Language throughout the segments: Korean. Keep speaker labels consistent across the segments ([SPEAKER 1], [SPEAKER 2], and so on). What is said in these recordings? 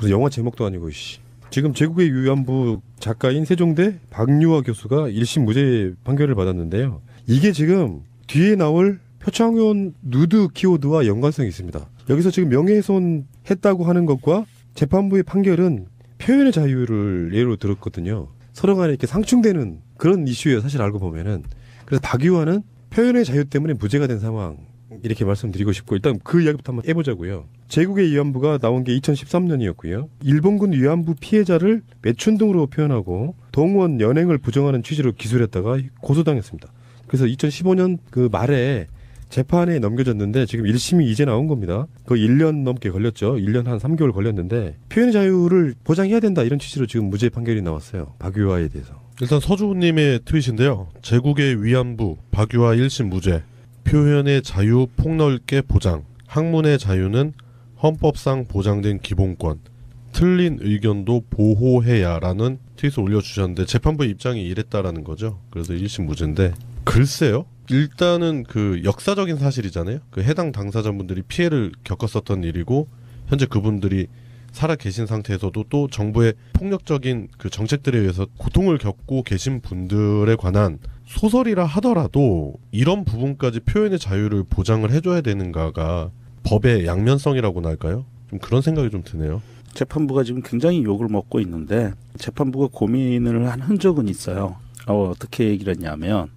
[SPEAKER 1] 무슨 영화 제목도 아니고 씨. 지금 제국의 위안부 작가인 세종대 박유화 교수가 1심 무죄 판결을 받았는데요. 이게 지금 뒤에 나올 표창원 누드 키워드와 연관성이 있습니다. 여기서 지금 명예훼손 했다고 하는 것과 재판부의 판결은 표현의 자유를 예로 들었거든요. 서로 간에 이렇게 상충되는 그런 이슈예요. 사실 알고 보면은. 그래서 박유화는 표현의 자유 때문에 무죄가 된 상황 이렇게 말씀드리고 싶고 일단 그 이야기부터 한번 해보자고요. 제국의 위안부가 나온 게 2013년이었고요. 일본군 위안부 피해자를 매춘등으로 표현하고 동원 연행을 부정하는 취지로 기소했다가 고소당했습니다. 그래서 2015년 그 말에 재판에 넘겨졌는데 지금 1심이 이제 나온 겁니다. 그 1년 넘게 걸렸죠. 1년 한 3개월 걸렸는데 표현의 자유를 보장해야 된다 이런 취지로 지금 무죄 판결이 나왔어요. 박유화에 대해서.
[SPEAKER 2] 일단 서주님의 트윗인데요. 제국의 위안부 박유화 1심 무죄. 표현의 자유 폭넓게 보장. 학문의 자유는 헌법상 보장된 기본권. 틀린 의견도 보호해야라는 트윗을 올려주셨는데 재판부의 입장이 이랬다라는 거죠. 그래서 1심 무죄인데 글쎄요. 일단은 그 역사적인 사실이잖아요. 그 해당 당사자분들이 피해를 겪었었던 일이고 현재 그분들이 살아 계신 상태에서도 또 정부의 폭력적인 그 정책들에 의해서 고통을 겪고 계신 분들에 관한 소설이라 하더라도 이런 부분까지 표현의 자유를 보장을 해줘야 되는가가 법의 양면성이라고나 할까요? 좀 그런 생각이 좀 드네요.
[SPEAKER 3] 재판부가 지금 굉장히 욕을 먹고 있는데 재판부가 고민을 한 흔적은 있어요. 어떻게 얘기를 했냐면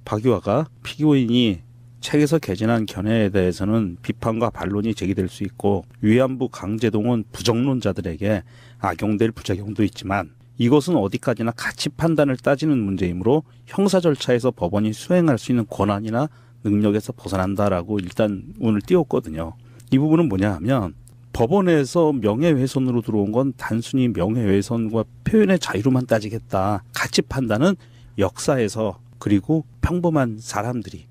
[SPEAKER 3] 박유화가 피고인이 책에서 개진한 견해에 대해서는 비판과 반론이 제기될 수 있고 위안부 강제동원 부정론자들에게 악용될 부작용도 있지만 이것은 어디까지나 가치 판단을 따지는 문제이므로 형사 절차에서 법원이 수행할 수 있는 권한이나 능력에서 벗어난다라고 일단 운을 띄웠거든요. 이 부분은 뭐냐 하면 법원에서 명예훼손으로 들어온 건 단순히 명예훼손과 표현의 자유로만 따지겠다. 가치 판단은 역사에서 그리고 평범한 사람들이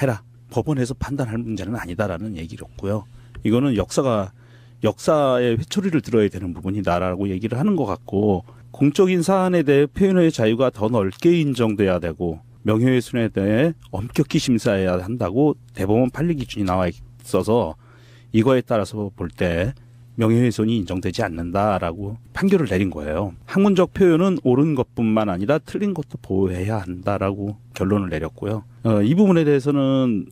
[SPEAKER 3] 해라. 법원에서 판단할 문제는 아니다라는 얘기였고요. 이거는 역사의 회초리를 들어야 되는 부분이다라고 얘기를 하는 것 같고 공적인 사안에 대해 표현의 자유가 더 넓게 인정돼야 되고 명예훼손에 대해 엄격히 심사해야 한다고 대법원 판례 기준이 나와 있어서 이거에 따라서 볼 때 명예훼손이 인정되지 않는다라고 판결을 내린 거예요. 학문적 표현은 옳은 것뿐만 아니라 틀린 것도 보호해야 한다라고 결론을 내렸고요. 이 부분에 대해서는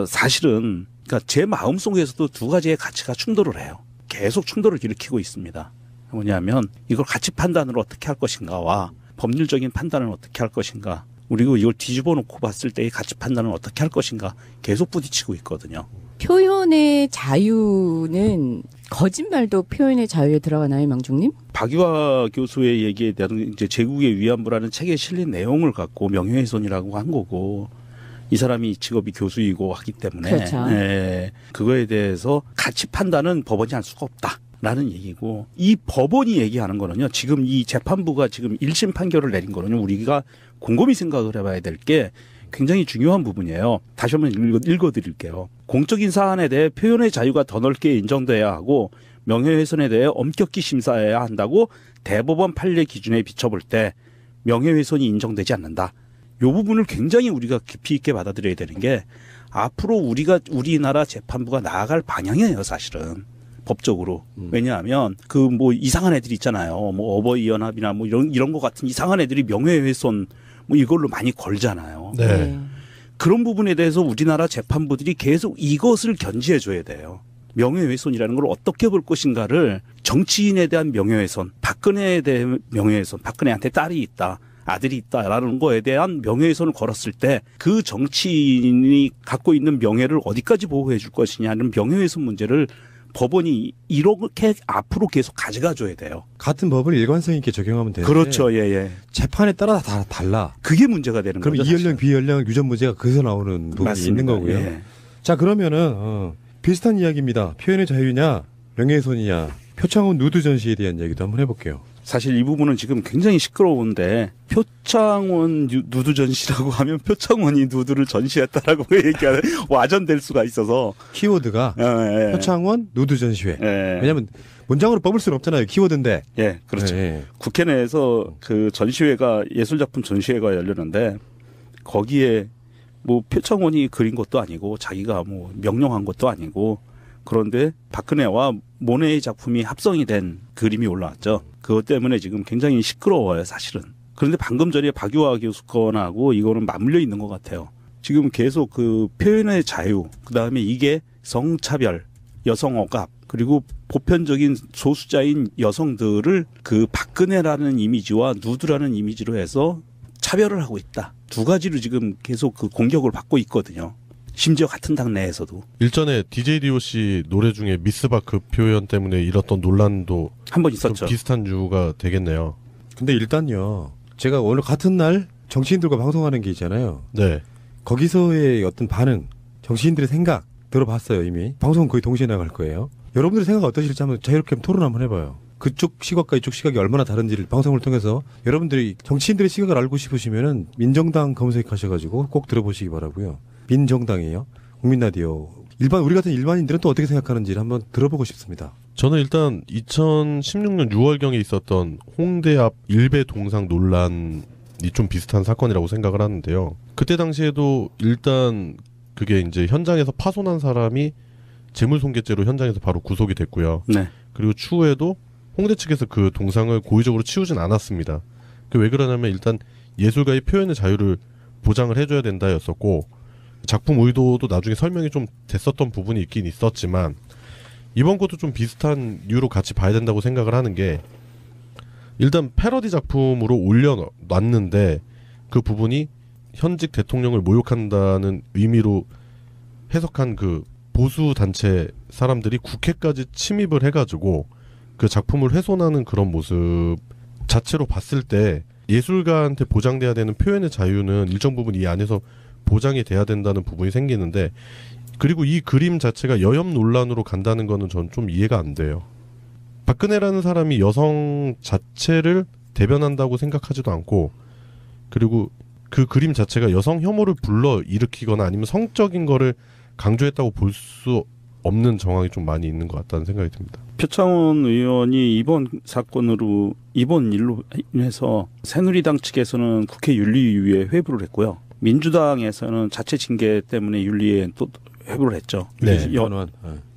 [SPEAKER 3] 사실은 그러니까 제 마음속에서도 두 가지의 가치가 충돌을 해요. 계속 충돌을 일으키고 있습니다. 뭐냐면 이걸 가치 판단으로 어떻게 할 것인가와 법률적인 판단을 어떻게 할 것인가 그리고 이걸 뒤집어 놓고 봤을 때의 가치 판단은 어떻게 할 것인가 계속 부딪히고 있거든요.
[SPEAKER 4] 표현의 자유는 거짓말도 표현의 자유에 들어가나요, 망중님?
[SPEAKER 3] 박유화 교수의 얘기에 대한 이제 제국의 위안부라는 책에 실린 내용을 갖고 명예훼손이라고 한 거고 이 사람이 직업이 교수이고 하기 때문에
[SPEAKER 4] 그렇죠.
[SPEAKER 3] 그거에 대해서 가치 판단은 법원이 할 수가 없다라는 얘기고 이 법원이 얘기하는 거는요. 지금 이 재판부가 지금 1심 판결을 내린 거는요. 우리가 곰곰이 생각을 해봐야 될 게 굉장히 중요한 부분이에요. 다시 한번 읽어드릴게요. 공적인 사안에 대해 표현의 자유가 더 넓게 인정돼야 하고 명예훼손에 대해 엄격히 심사해야 한다고 대법원 판례 기준에 비춰볼 때 명예훼손이 인정되지 않는다. 이 부분을 굉장히 우리가 깊이 있게 받아들여야 되는 게 앞으로 우리나라 재판부가 나아갈 방향이에요, 사실은. 법적으로. 왜냐하면 그 뭐 이상한 애들 있잖아요. 뭐 어버이 연합이나 뭐 이런 거 같은 이상한 애들이 명예훼손 뭐 이걸로 많이 걸잖아요.
[SPEAKER 2] 네.
[SPEAKER 3] 그런 부분에 대해서 우리나라 재판부들이 계속 이것을 견지해 줘야 돼요. 명예훼손이라는 걸 어떻게 볼 것인가를 정치인에 대한 명예훼손, 박근혜에 대한 명예훼손, 박근혜한테 딸이 있다. 아들이 있다라는 거에 대한 명예훼손을 걸었을 때 그 정치인이 갖고 있는 명예를 어디까지 보호해 줄 것이냐는 명예훼손 문제를 법원이 이렇게 앞으로 계속 가져가 줘야 돼요.
[SPEAKER 1] 같은 법을 일관성 있게 적용하면 되는데
[SPEAKER 3] 그렇죠. 예.
[SPEAKER 1] 재판에 따라 다 달라.
[SPEAKER 3] 그게 문제가 되는
[SPEAKER 1] 그럼
[SPEAKER 3] 거죠.
[SPEAKER 1] 이연령 비연령 유전 문제가 거기서 나오는 부분이
[SPEAKER 3] 맞습니다.
[SPEAKER 1] 있는 거고요.
[SPEAKER 3] 예.
[SPEAKER 1] 자 그러면은 비슷한 이야기입니다. 표현의 자유냐 명예훼손이냐 표창원 누드 전시에 대한 얘기도 한번 해볼게요.
[SPEAKER 3] 사실 이 부분은 지금 굉장히 시끄러운데 표창원 누드 전시라고 하면 표창원이 누드를 전시했다라고 얘기하는 와전될 수가 있어서
[SPEAKER 1] 키워드가 표창원 누드 전시회. 왜냐하면 문장으로 뽑을 수는 없잖아요. 키워드인데.
[SPEAKER 3] 예, 그렇죠. 국회 내에서 그 전시회가 예술작품 전시회가 열렸는데 거기에 뭐 표창원이 그린 것도 아니고 자기가 뭐 명령한 것도 아니고 그런데 박근혜와 모네의 작품이 합성이 된 그림이 올라왔죠. 그것 때문에 지금 굉장히 시끄러워요, 사실은. 그런데 방금 전에 박유화 교수 건하고 이거는 맞물려 있는 것 같아요. 지금 계속 그 표현의 자유, 그다음에 이게 성차별, 여성 억압, 그리고 보편적인 소수자인 여성들을 그 박근혜라는 이미지와 누드라는 이미지로 해서 차별을 하고 있다. 두 가지로 지금 계속 그 공격을 받고 있거든요. 심지어 같은 당 내에서도.
[SPEAKER 2] 일전에 DJ DOC 노래 중에 미스바크 표현 때문에 일었던 논란도
[SPEAKER 3] 한 번
[SPEAKER 2] 좀
[SPEAKER 3] 있었죠.
[SPEAKER 2] 비슷한 이유가 되겠네요.
[SPEAKER 1] 근데 일단요. 제가 오늘 같은 날 정치인들과 방송하는 게 있잖아요.
[SPEAKER 2] 네.
[SPEAKER 1] 거기서의 어떤 반응, 정치인들의 생각 들어봤어요 이미. 방송은 거의 동시에 나갈 거예요. 여러분들의 생각 어떠실지 한번 자유롭게 한번 토론 한번 해봐요. 그쪽 시각과 이쪽 시각이 얼마나 다른지를 방송을 통해서 여러분들이 정치인들의 시각을 알고 싶으시면은 민정당 검색하셔가지고 꼭 들어보시기 바라고요. 민정당이에요. 국민라디오. 우리 같은 일반인들은 또 어떻게 생각하는지를 한번 들어보고 싶습니다.
[SPEAKER 2] 저는 일단 2016년 6월경에 있었던 홍대 앞 일베 동상 논란이 좀 비슷한 사건이라고 생각을 하는데요. 그때 당시에도 일단 그게 이제 현장에서 파손한 사람이 재물손괴죄로 현장에서 바로 구속이 됐고요.
[SPEAKER 3] 네.
[SPEAKER 2] 그리고 추후에도 홍대 측에서 그 동상을 고의적으로 치우진 않았습니다. 그 왜 그러냐면 일단 예술가의 표현의 자유를 보장을 해줘야 된다였었고 작품 의도도 나중에 설명이 좀 됐었던 부분이 있긴 있었지만 이번 것도 좀 비슷한 이유로 같이 봐야 된다고 생각을 하는 게 일단 패러디 작품으로 올려놨는데 그 부분이 현직 대통령을 모욕한다는 의미로 해석한 그 보수 단체 사람들이 국회까지 침입을 해가지고 그 작품을 훼손하는 그런 모습 자체로 봤을 때 예술가한테 보장돼야 되는 표현의 자유는 일정 부분 이 안에서 보장이 돼야 된다는 부분이 생기는데 그리고 이 그림 자체가 여혐 논란으로 간다는 거는 전 좀 이해가 안 돼요. 박근혜라는 사람이 여성 자체를 대변한다고 생각하지도 않고 그리고 그 그림 자체가 여성 혐오를 불러 일으키거나 아니면 성적인 거를 강조했다고 볼 수 없는 정황이 좀 많이 있는 것 같다는 생각이 듭니다.
[SPEAKER 3] 표창원 의원이 이번 일로 인해서 새누리당 측에서는 국회 윤리위에 회부를 했고요. 민주당에서는 자체 징계 때문에 윤리에 또 회부를 했죠.
[SPEAKER 2] 네.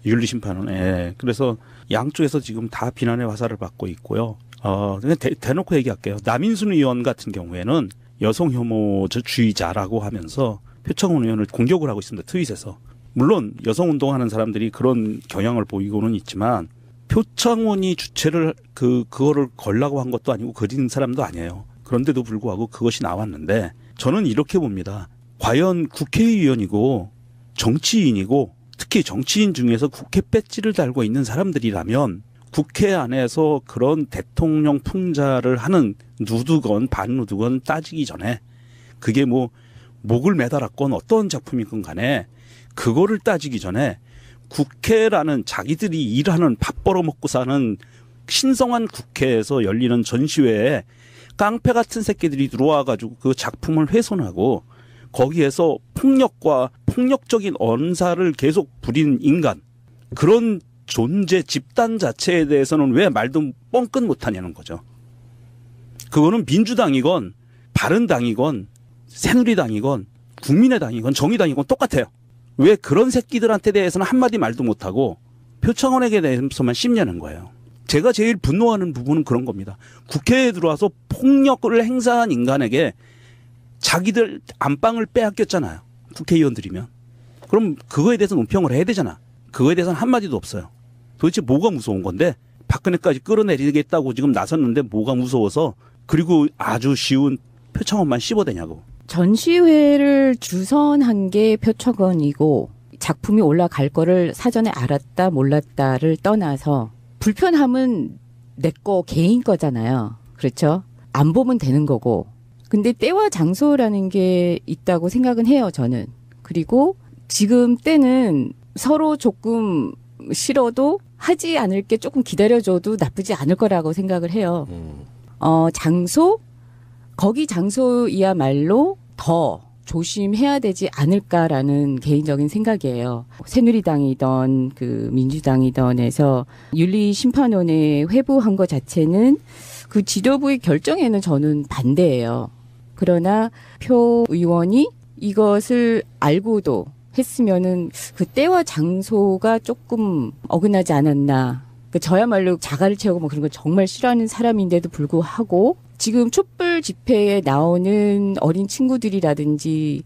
[SPEAKER 3] 윤리심판원. 예. 그래서 양쪽에서 지금 다 비난의 화살을 받고 있고요. 그냥 대놓고 얘기할게요. 남인순 의원 같은 경우에는 여성 혐오주의자라고 하면서 표창원 의원을 공격을 하고 있습니다. 트윗에서. 물론 여성 운동하는 사람들이 그런 경향을 보이고는 있지만 표창원이 주체를 그거를 걸라고 한 것도 아니고 그린 사람도 아니에요. 그런데도 불구하고 그것이 나왔는데 저는 이렇게 봅니다. 과연 국회의원이고 정치인이고 특히 정치인 중에서 국회 배지를 달고 있는 사람들이라면 국회 안에서 그런 대통령 풍자를 하는 누드건 반누드건 따지기 전에 그게 뭐 목을 매달았건 어떤 작품이건 간에 그거를 따지기 전에 국회라는 자기들이 일하는 밥 벌어먹고 사는 신성한 국회에서 열리는 전시회에 깡패 같은 새끼들이 들어와가지고 그 작품을 훼손하고 거기에서 폭력과 폭력적인 언사를 계속 부린 인간 그런 존재 집단 자체에 대해서는 왜 말도 뻥끗 못하냐는 거죠. 그거는 민주당이건 바른당이건 새누리당이건 국민의당이건 정의당이건 똑같아요. 왜 그런 새끼들한테 대해서는 한마디 말도 못하고 표창원에게 대해서만 씹냐는 거예요. 제가 제일 분노하는 부분은 그런 겁니다. 국회에 들어와서 폭력을 행사한 인간에게 자기들 안방을 빼앗겼잖아요. 국회의원들이면. 그럼 그거에 대해서 논평을 해야 되잖아. 그거에 대해서는 한마디도 없어요. 도대체 뭐가 무서운 건데 박근혜까지 끌어내리겠다고 지금 나섰는데 뭐가 무서워서 그리고 아주 쉬운 표창원만 씹어대냐고.
[SPEAKER 4] 전시회를 주선한 게 표창원이고 작품이 올라갈 거를 사전에 알았다 몰랐다를 떠나서 불편함은 내 거 개인 거잖아요. 그렇죠? 안 보면 되는 거고. 근데 때와 장소라는 게 있다고 생각은 해요, 저는. 그리고 지금 때는 서로 조금 싫어도 하지 않을 게 조금 기다려줘도 나쁘지 않을 거라고 생각을 해요. 장소? 거기 장소이야말로 더 조심해야 되지 않을까라는 개인적인 생각이에요. 새누리당이던 그 민주당이던에서 윤리심판원에 회부한 것 자체는 그 지도부의 결정에는 저는 반대예요. 그러나 표 의원이 이것을 알고도 했으면은 그 때와 장소가 조금 어긋나지 않았나. 저야말로 자가를 채우고 뭐 그런 거 정말 싫어하는 사람인데도 불구하고 지금 촛불 집회에 나오는 어린 친구들이라든지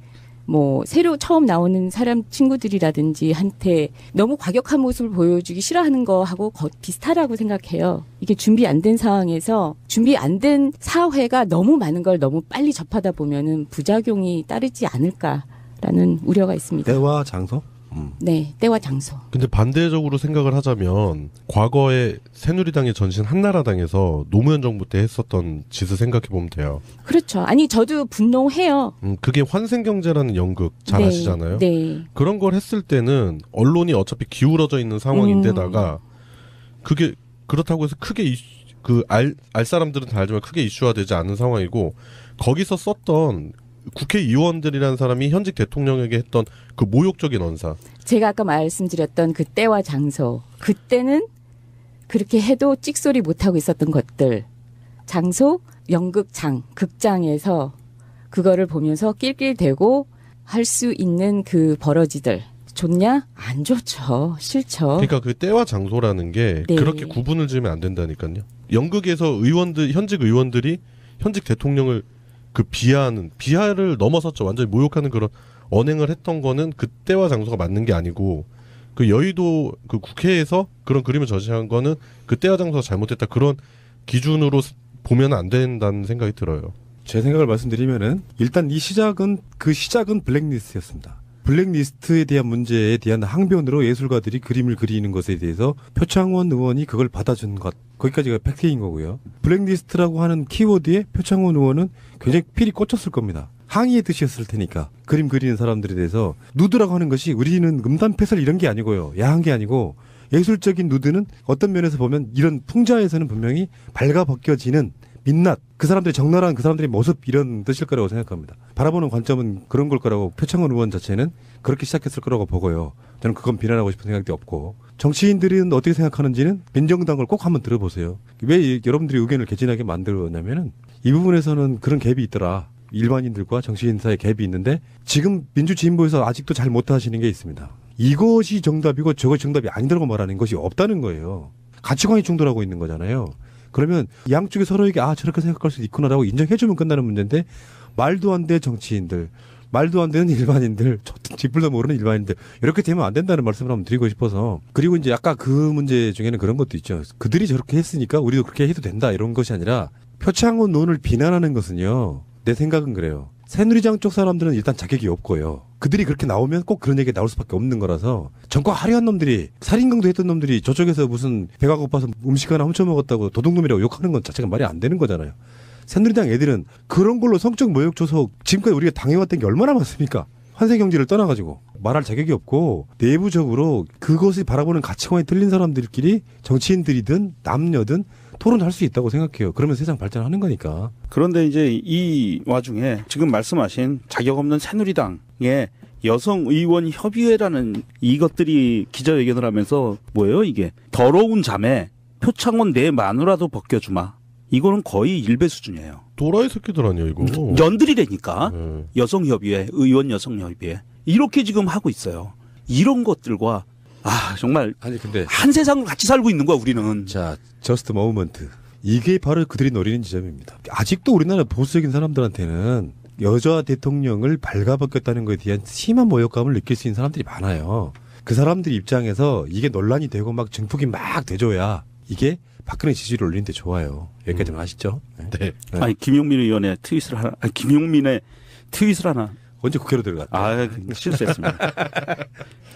[SPEAKER 4] 뭐 새로 처음 나오는 사람 친구들이라든지 한테 너무 과격한 모습을 보여주기 싫어하는 거하고 비슷하다고 생각해요. 이게 준비 안 된 상황에서 준비 안 된 사회가 너무 많은 걸 너무 빨리 접하다 보면은 부작용이 따르지 않을까라는 우려가 있습니다.
[SPEAKER 1] 때와 장소?
[SPEAKER 4] 네, 때와 장소.
[SPEAKER 2] 근데 반대적으로 생각을 하자면 과거에 새누리당의 전신 한나라당에서 노무현 정부 때 했었던 짓을 생각해 보면 돼요.
[SPEAKER 4] 그렇죠. 아니 저도 분노해요.
[SPEAKER 2] 그게 환생경제라는 연극 잘
[SPEAKER 4] 네,
[SPEAKER 2] 아시잖아요.
[SPEAKER 4] 네.
[SPEAKER 2] 그런 걸 했을 때는 언론이 어차피 기울어져 있는 상황인데다가 그게 그렇다고 해서 크게 알 사람들은 다 알지만 크게 이슈화되지 않은 상황이고 거기서 썼던 국회의원들이라는 사람이 현직 대통령에게 했던 그 모욕적인 언사.
[SPEAKER 4] 제가 아까 말씀드렸던 그 때와 장소. 그때는 그렇게 해도 찍소리 못하고 있었던 것들. 장소, 연극장, 극장에서 그거를 보면서 낄낄대고 할 수 있는 그 버러지들. 좋냐? 안 좋죠. 싫죠.
[SPEAKER 2] 그러니까 그 때와 장소라는 게
[SPEAKER 4] 네.
[SPEAKER 2] 그렇게 구분을 지으면 안 된다니까요. 연극에서 현직 의원들이 현직 대통령을 그 비하를 넘어섰죠. 완전히 모욕하는 그런 언행을 했던 거는 그때와 장소가 맞는 게 아니고 그 여의도 그 국회에서 그런 그림을 전시한 거는 그때와 장소가 잘못됐다. 그런 기준으로 보면 안 된다는 생각이 들어요.
[SPEAKER 1] 제 생각을 말씀드리면은 일단 이 시작은 블랙리스트였습니다. 블랙리스트에 대한 문제에 대한 항변으로 예술가들이 그림을 그리는 것에 대해서 표창원 의원이 그걸 받아준 것, 거기까지가 팩트인 거고요. 블랙리스트라고 하는 키워드에 표창원 의원은 굉장히 필이 꽂혔을 겁니다. 항의의 뜻이었을 테니까. 그림 그리는 사람들에 대해서 누드라고 하는 것이 우리는 음담패설 이런 게 아니고요. 야한 게 아니고 예술적인 누드는 어떤 면에서 보면 이런 풍자에서는 분명히 밝아 벗겨지는 민낯, 그 사람들의 적나라한 그 사람들의 모습 이런 뜻일 거라고 생각합니다. 바라보는 관점은 그런 걸 거라고 표창원 의원 자체는 그렇게 시작했을 거라고 보고요. 저는 그건 비난하고 싶은 생각도 없고 정치인들은 어떻게 생각하는지는 민정당을 꼭 한번 들어보세요. 왜 여러분들이 의견을 개진하게 만들었냐면은 이 부분에서는 그런 갭이 있더라. 일반인들과 정치인 사이에 갭이 있는데 지금 민주진보에서 아직도 잘 못하시는 게 있습니다. 이것이 정답이고 저것이 정답이 아니라고 말하는 것이 없다는 거예요. 가치관이 충돌하고 있는 거잖아요. 그러면 양쪽에 서로에게 저렇게 생각할 수도 있구나라고 인정해주면 끝나는 문제인데 말도 안 돼 정치인들, 말도 안 되는 일반인들, 뒷불도 모르는 일반인들 이렇게 되면 안 된다는 말씀을 한번 드리고 싶어서. 그리고 이제 아까 그 문제 중에는 그런 것도 있죠. 그들이 저렇게 했으니까 우리도 그렇게 해도 된다 이런 것이 아니라 표창원 논을 비난하는 것은요. 내 생각은 그래요. 새누리당 쪽 사람들은 일단 자격이 없고요. 그들이 그렇게 나오면 꼭 그런 얘기가 나올 수밖에 없는 거라서 정권 화려한 놈들이 살인강도 했던 놈들이 저쪽에서 무슨 배가 고파서 음식 하나 훔쳐먹었다고 도둑놈이라고 욕하는 건 자체가 말이 안 되는 거잖아요. 새누리당 애들은 그런 걸로 성적 모욕 줘서 지금까지 우리가 당해왔던 게 얼마나 많습니까? 환생경제를 떠나가지고 말할 자격이 없고 내부적으로 그것을 바라보는 가치관이 틀린 사람들끼리 정치인들이든 남녀든 토론할 수 있다고 생각해요. 그러면 세상 발전하는 거니까.
[SPEAKER 3] 그런데 이제 이 와중에 지금 말씀하신 자격 없는 새누리당의 여성 의원 협의회라는 이것들이 기자회견을 하면서 뭐예요 이게 더러운 자매 표창원 내 마누라도 벗겨주마. 이거는 거의 일배 수준이에요.
[SPEAKER 2] 도라이 새끼들 아니야 이거.
[SPEAKER 3] 연들이라니까. 여성협의회, 의원 여성협의회 이렇게 지금 하고 있어요. 이런 것들과 정말
[SPEAKER 1] 아니 근데
[SPEAKER 3] 한 세상을 같이 살고 있는 거야 우리는.
[SPEAKER 1] 자, 저스트 머우먼트. 이게 바로 그들이 노리는 지점입니다. 아직도 우리나라 보수적인 사람들한테는 여자 대통령을 발가벗겼다는 것에 대한 심한 모욕감을 느낄 수 있는 사람들이 많아요. 그 사람들 입장에서 이게 논란이 되고 막 증폭이 막 돼줘야 이게 박근혜 지지를 올리는데 좋아요. 여기까지만 아시죠?
[SPEAKER 2] 네.
[SPEAKER 3] 아니 김용민 의원의 트윗을 하나, 김용민의 트윗을 하나.
[SPEAKER 1] 언제 국회로 들어갔다.
[SPEAKER 3] 실수했습니다.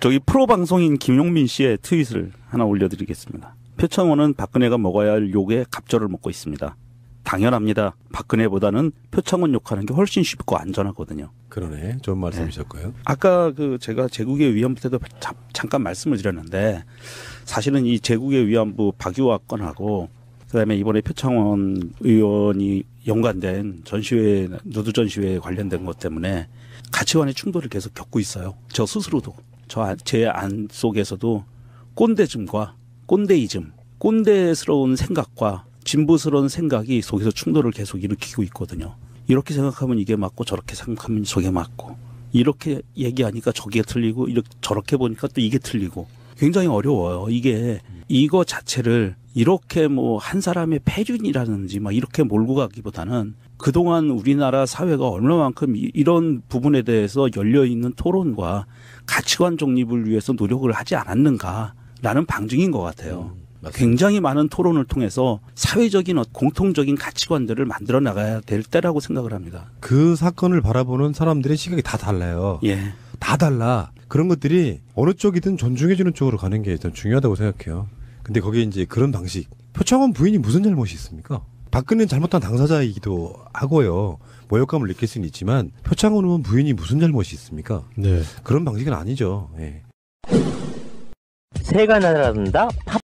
[SPEAKER 3] 저기 프로 방송인 김용민 씨의 트윗을 하나 올려드리겠습니다. 표창원은 박근혜가 먹어야 할 욕에 갑절을 먹고 있습니다. 당연합니다. 박근혜보다는 표창원 욕하는 게 훨씬 쉽고 안전하거든요.
[SPEAKER 1] 그러네. 좋은 말씀이셨고요.
[SPEAKER 3] 아까 제가 제국의 위안부 때도 잠깐 말씀을 드렸는데 사실은 이 제국의 위안부 박유화 건하고 그다음에 이번에 표창원 의원이 연관된 전시회 누드 전시회에 관련된 것 때문에 가치관의 충돌을 계속 겪고 있어요. 저 스스로도 제 안 속에서도 꼰대즘과 꼰대이즘, 꼰대스러운 생각과 진보스러운 생각이 속에서 충돌을 계속 일으키고 있거든요. 이렇게 생각하면 이게 맞고 저렇게 생각하면 저게 맞고 이렇게 얘기하니까 저게 틀리고 이렇게 저렇게 보니까 또 이게 틀리고 굉장히 어려워요. 이게 이거 자체를 이렇게 뭐 한 사람의 패륜이라든지 막 이렇게 몰고 가기보다는 그동안 우리나라 사회가 얼마만큼 이런 부분에 대해서 열려있는 토론과 가치관 정립을 위해서 노력을 하지 않았는가라는 방증인 것 같아요. 굉장히 많은 토론을 통해서 사회적인 공통적인 가치관들을 만들어 나가야 될 때라고 생각을 합니다.
[SPEAKER 1] 그 사건을 바라보는 사람들의 시각이 다 달라요.
[SPEAKER 3] 예.
[SPEAKER 1] 다 달라. 그런 것들이 어느 쪽이든 존중해주는 쪽으로 가는 게 일단 중요하다고 생각해요. 근데 거기에 이제 그런 방식. 표창원 부인이 무슨 잘못이 있습니까? 박근혜는 잘못한 당사자이기도 하고요. 모욕감을 느낄 수는 있지만 표창원 의원 부인이 무슨 잘못이 있습니까?
[SPEAKER 2] 네.
[SPEAKER 1] 그런 방식은 아니죠. 예.
[SPEAKER 5] 새가 날아든다.